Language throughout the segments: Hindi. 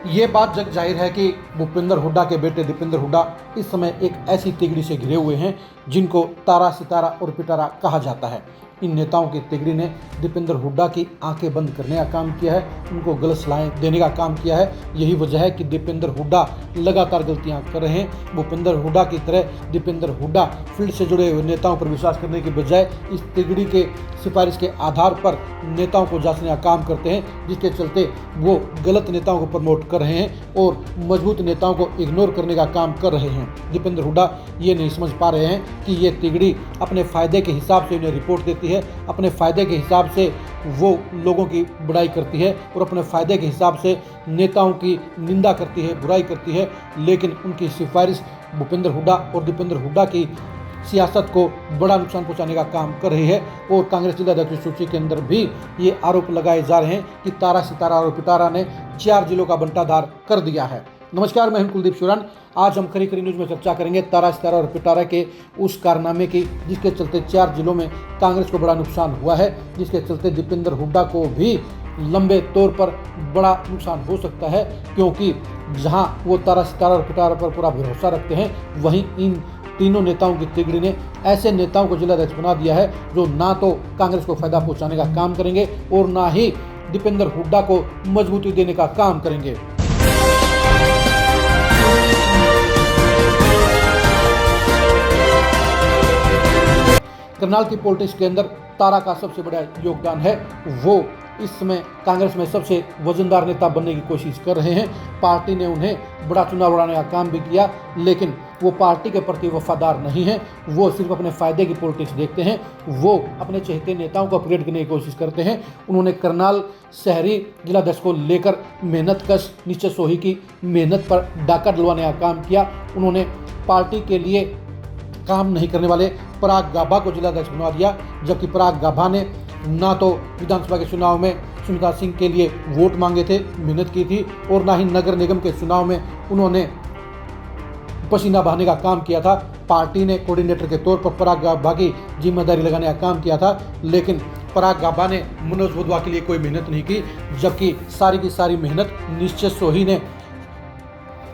ये बात जग जाहिर है कि भूपेंद्र हुड्डा के बेटे दीपेंद्र हुड्डा इस समय एक ऐसी तिगड़ी से घिरे हुए हैं जिनको तारा सितारा और पिटारा कहा जाता है। इन नेताओं की तिगड़ी ने दीपेंद्र हुड्डा की आंखें बंद करने का काम किया है, उनको गलत सलाहें देने का काम किया है। यही वजह है कि दीपेंद्र हुड्डा लगातार गलतियां कर रहे हैं। भूपेंद्र हुड्डा की तरह दीपेंद्र हुड्डा फील्ड से जुड़े हुए नेताओं पर विश्वास करने के बजाय इस तिगड़ी के सिफारिश के आधार पर नेताओं को जांचने का काम करते हैं, जिसके चलते वो गलत नेताओं को प्रमोट कर रहे हैं और मजबूत नेताओं को इग्नोर करने का काम कर रहे हैं। दीपेंद्र हुड्डा ये नहीं समझ पा रहे हैं कि ये तिगड़ी अपने फ़ायदे के हिसाब से उन्हें रिपोर्ट देती है, अपने फ़ायदे के हिसाब से वो लोगों की बुराई करती है और अपने फ़ायदे के हिसाब से नेताओं की निंदा करती है, बुराई करती है। लेकिन उनकी सिफारिश भूपेंद्र हुड्डा और दीपेंद्र हुड्डा की सियासत को बड़ा नुकसान पहुंचाने का काम कर रही है। और कांग्रेस जिलाध्यक्ष की सूची के अंदर भी ये आरोप लगाए जा रहे हैं कि तारा सितारा और पिटारा ने 4 जिलों का बंटाधार कर दिया है। नमस्कार, मैं हूं कुलदीप शिवरान। आज हम खरी खरी न्यूज़ में चर्चा करेंगे तारा सितारा और पिटारा के उस कारनामे की जिसके चलते 4 जिलों में कांग्रेस को बड़ा नुकसान हुआ है, जिसके चलते दीपेंद्र हुड्डा को भी लंबे तौर पर बड़ा नुकसान हो सकता है। क्योंकि जहां वो तारा सितारा और पिटारा पर पूरा भरोसा रखते हैं, वहीं इन तीनों नेताओं की तिगड़ी ने ऐसे नेताओं को जिलाध्यक्ष बना दिया है जो ना तो कांग्रेस को फायदा पहुंचाने का काम करेंगे और ना ही दीपेंद्र हुड्डा को मजबूती देने का काम करेंगे। करनाल की पॉलिटिक्स के अंदर तारा का सबसे बड़ा योगदान है। वो इस समय कांग्रेस में सबसे वजनदार नेता बनने की कोशिश कर रहे हैं। पार्टी ने उन्हें बड़ा चुनाव लड़ाने का काम भी किया, लेकिन वो पार्टी के प्रति वफादार नहीं हैं। वो सिर्फ अपने फ़ायदे की पॉलिटिक्स देखते हैं। वो अपने चहेते नेताओं को अपग्रेड करने की कोशिश करते हैं। उन्होंने करनाल शहरी जिलाध्यक्ष को लेकर मेहनत कश नीचे सोही की मेहनत पर डाका डलवाने का काम किया। उन्होंने पार्टी के लिए काम नहीं करने वाले पराग गाभा को जिलाध्यक्ष बनवा दिया, जबकि पराग गाभा ने ना तो विधानसभा के चुनाव में सुमित्रा सिंह के लिए वोट मांगे थे, मेहनत की थी, और ना ही नगर निगम के चुनाव में उन्होंने पसीना बहाने का काम किया था। पार्टी ने कोऑर्डिनेटर के तौर पर पराग गाभा की जिम्मेदारी लगाने का काम किया था, लेकिन पराग गाभा ने मनोज बुधवा के लिए कोई मेहनत नहीं की, जबकि सारी की सारी मेहनत निश्चित सोही ने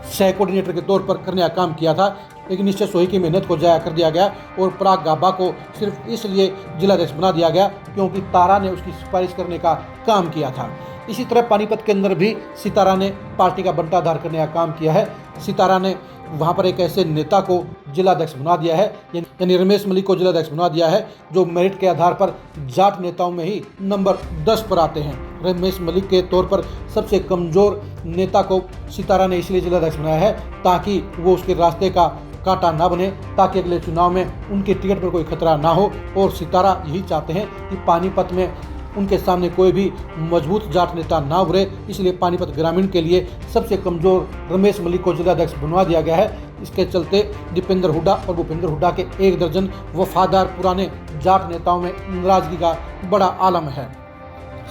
सह कोऑर्डिनेटर के तौर पर करने का काम किया था। लेकिन निश्चित सोही की मेहनत को जाया कर दिया गया और पराग गाभा को सिर्फ इसलिए जिलाध्यक्ष बना दिया गया क्योंकि तारा ने उसकी सिफारिश करने का काम किया था। इसी तरह पानीपत के अंदर भी सितारा ने पार्टी का बंटाधार करने का काम किया है। सितारा ने वहाँ पर एक ऐसे नेता को जिलाध्यक्ष बना दिया है, यानी रमेश मलिक को जिलाध्यक्ष बना दिया है, जो मेरिट के आधार पर जाट नेताओं में ही नंबर 10 पर आते हैं। रमेश मलिक के तौर पर सबसे कमज़ोर नेता को सितारा ने इसलिए जिलाध्यक्ष बनाया है ताकि वो उसके रास्ते का कांटा ना बने, ताकि अगले चुनाव में उनके टिकट पर कोई खतरा ना हो। और सितारा यही चाहते हैं कि पानीपत में उनके सामने कोई भी मजबूत जाट नेता ना उभरे, इसलिए पानीपत ग्रामीण के लिए सबसे कमज़ोर रमेश मलिक को जिलाध्यक्ष बनवा दिया गया है। इसके चलते दीपेंद्र हुड्डा और भूपेंद्र हुड्डा के 1 दर्जन वफादार पुराने जाट नेताओं में नाराजगी का बड़ा आलम है।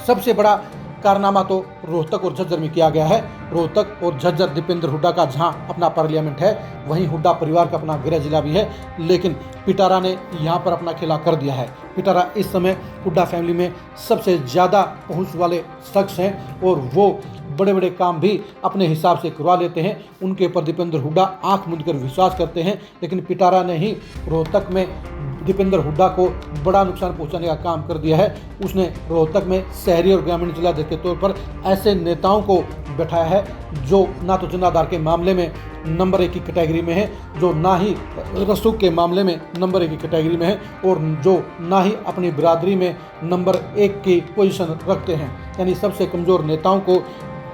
सबसे बड़ा कारनामा तो रोहतक और झज्जर में किया गया है। रोहतक और झज्जर दीपेंद्र हुड्डा का जहां अपना पार्लियामेंट है, वहीं हुड्डा परिवार का अपना गृह जिला भी है, लेकिन पिटारा ने यहां पर अपना खेला कर दिया है। पिटारा इस समय हुड्डा फैमिली में सबसे ज़्यादा पहुंच वाले शख्स हैं और वो बड़े बड़े काम भी अपने हिसाब से करवा लेते हैं। उनके ऊपर दीपेंद्र हुड्डा आंख मूंद कर विश्वास करते हैं, लेकिन पिटारा ने ही रोहतक में दीपेंद्र हुड्डा को बड़ा नुकसान पहुंचाने का काम कर दिया है। उसने रोहतक में शहरी और ग्रामीण जिलाध्यक्ष के तौर पर ऐसे नेताओं को बैठाया है जो ना तो जनाधार के मामले में नंबर 1 की कैटेगरी में है, जो ना ही रसूख के मामले में नंबर 1 की कैटेगरी में है, और जो ना ही अपनी बिरादरी में नंबर 1 की पोजीशन रखते हैं। यानी सबसे कमज़ोर नेताओं को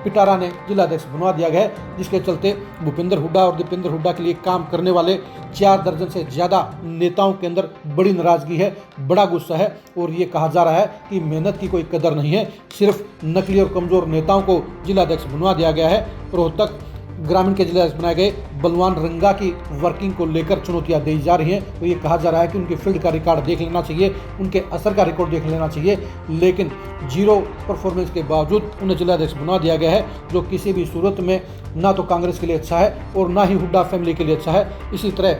पिटारा ने जिलाध्यक्ष बनवा दिया गया है, जिसके चलते भूपेंद्र हुड्डा और दीपेंद्र हुड्डा के लिए काम करने वाले 4 दर्जन से ज़्यादा नेताओं के अंदर बड़ी नाराज़गी है, बड़ा गुस्सा है। और ये कहा जा रहा है कि मेहनत की कोई कदर नहीं है, सिर्फ नकली और कमज़ोर नेताओं को जिलाध्यक्ष बनवा दिया गया है। रोहतक ग्रामीण के जिलाध्यक्ष बनाए गए बलवान रंगा की वर्किंग को लेकर चुनौतियां दी जा रही हैं। तो ये कहा जा रहा है कि उनके फील्ड का रिकॉर्ड देख लेना चाहिए, उनके असर का रिकॉर्ड देख लेना चाहिए, लेकिन 0 परफॉर्मेंस के बावजूद उन्हें जिलाध्यक्ष बना दिया गया है, जो किसी भी सूरत में ना तो कांग्रेस के लिए अच्छा है और ना ही हुड्डा फैमिली के लिए अच्छा है। इसी तरह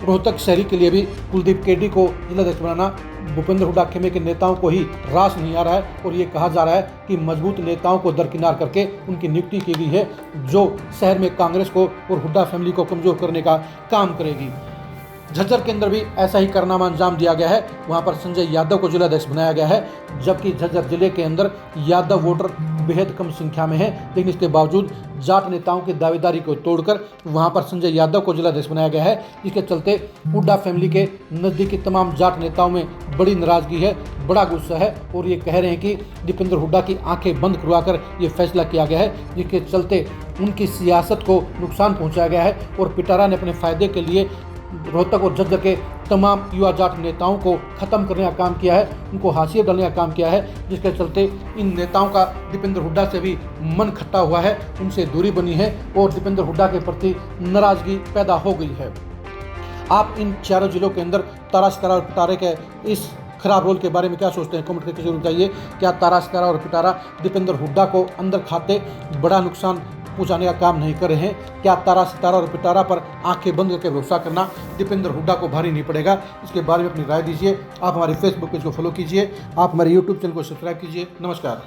रोहतक शहरी के लिए भी कुलदीप केडी को जिलाध्यक्ष बनाना भूपेंद्र हुड्डा खेमे के नेताओं को ही रास नहीं आ रहा है और ये कहा जा रहा है कि मजबूत नेताओं को दरकिनार करके उनकी नियुक्ति की गई है, जो शहर में कांग्रेस को और हुड्डा फैमिली को कमजोर करने का काम करेगी। झज्जर के अंदर भी ऐसा ही कारनामा अंजाम दिया गया है। वहां पर संजय यादव को जिलाध्यक्ष बनाया गया है, जबकि झज्जर जिले के अंदर यादव वोटर बेहद कम संख्या में है, लेकिन इसके बावजूद जाट नेताओं की दावेदारी को तोड़कर वहां पर संजय यादव को जिलाध्यक्ष बनाया गया है। इसके चलते हुड्डा फैमिली के नजदीकी तमाम जाट नेताओं में बड़ी नाराजगी है, बड़ा गुस्सा है और ये कह रहे हैं कि दीपेंद्र हुड्डा की आंखें बंद करवाकर ये फैसला किया गया है, जिसके चलते उनकी सियासत को नुकसान पहुंचाया गया है और पिटारा ने अपने फायदे के लिए रोहतक और झज्जर के तमाम युवा जाट नेताओं को खत्म करने का काम किया है, उनको हाशिए डालने का काम किया है, जिसके चलते इन नेताओं का दीपेंद्र हुड्डा से भी मन खट्टा हुआ है, उनसे दूरी बनी है और दीपेंद्र हुड्डा के प्रति नाराजगी पैदा हो गई है। आप इन चारों जिलों के अंदर तारा सितारा और पिटारे के इस खराब रोल के बारे में क्या सोचते हैं? कमेंट करके जरूर बताइए। क्या तारा सितारा और पिटारा दीपेंद्र हुड्डा को अंदर खाते बड़ा नुकसान पहुंचाने का काम नहीं कर रहे हैं? क्या तारा सितारा और पिटारा पर आंखें बंद करके भरोसा करना दीपेंद्र हुड्डा को भारी नहीं पड़ेगा? इसके बारे में अपनी राय दीजिए। आप हमारे फेसबुक पेज को फॉलो कीजिए, आप हमारे यूट्यूब चैनल को सब्सक्राइब कीजिए। नमस्कार।